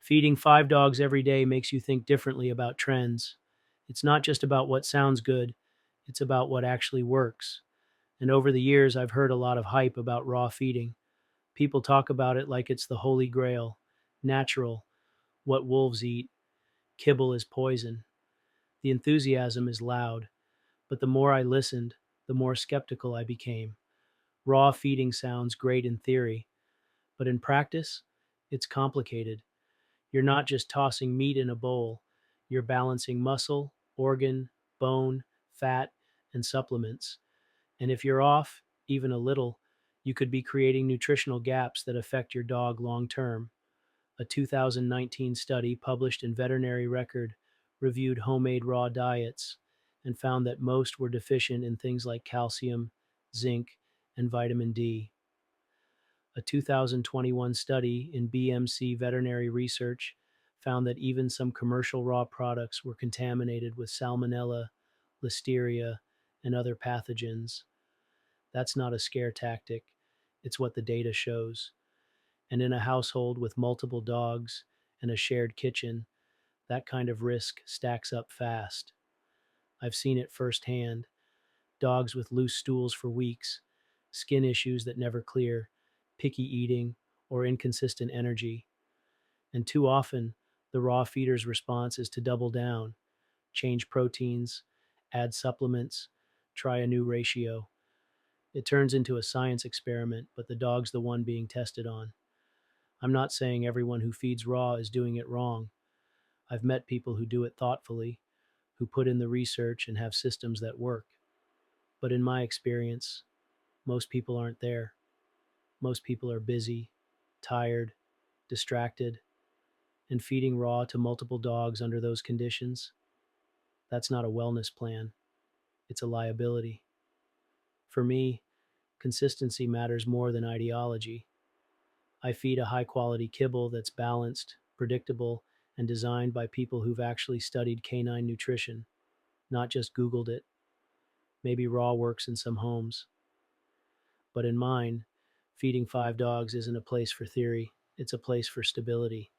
Feeding 5 dogs every day makes you think differently about trends. It's not just about what sounds good, it's about what actually works. And over the years, I've heard a lot of hype about raw feeding. People talk about it like it's the holy grail, natural, what wolves eat, kibble is poison. The enthusiasm is loud, but the more I listened, the more skeptical I became. Raw feeding sounds great in theory, but in practice, it's complicated. You're not just tossing meat in a bowl, you're balancing muscle, organ, bone, fat, and supplements. And if you're off, even a little, you could be creating nutritional gaps that affect your dog long term. A 2019 study published in Veterinary Record reviewed homemade raw diets and found that most were deficient in things like calcium, zinc, and vitamin D. A 2021 study in BMC Veterinary Research found that even some commercial raw products were contaminated with salmonella, listeria, and other pathogens. That's not a scare tactic, it's what the data shows. And in a household with multiple dogs and a shared kitchen, that kind of risk stacks up fast. I've seen it firsthand: dogs with loose stools for weeks, skin issues that never clear, picky eating, or inconsistent energy. And too often, the raw feeder's response is to double down, change proteins, add supplements, try a new ratio. It turns into a science experiment, but the dog's the one being tested on. I'm not saying everyone who feeds raw is doing it wrong. I've met people who do it thoughtfully, who put in the research and have systems that work. But in my experience, most people aren't there. Most people are busy, tired, distracted, and feeding raw to multiple dogs under those conditions, that's not a wellness plan. It's a liability. For me, consistency matters more than ideology. I feed a high quality kibble that's balanced, predictable, and designed by people who've actually studied canine nutrition, not just Googled it. Maybe raw works in some homes, but in mine, feeding 5 dogs isn't a place for theory, it's a place for stability.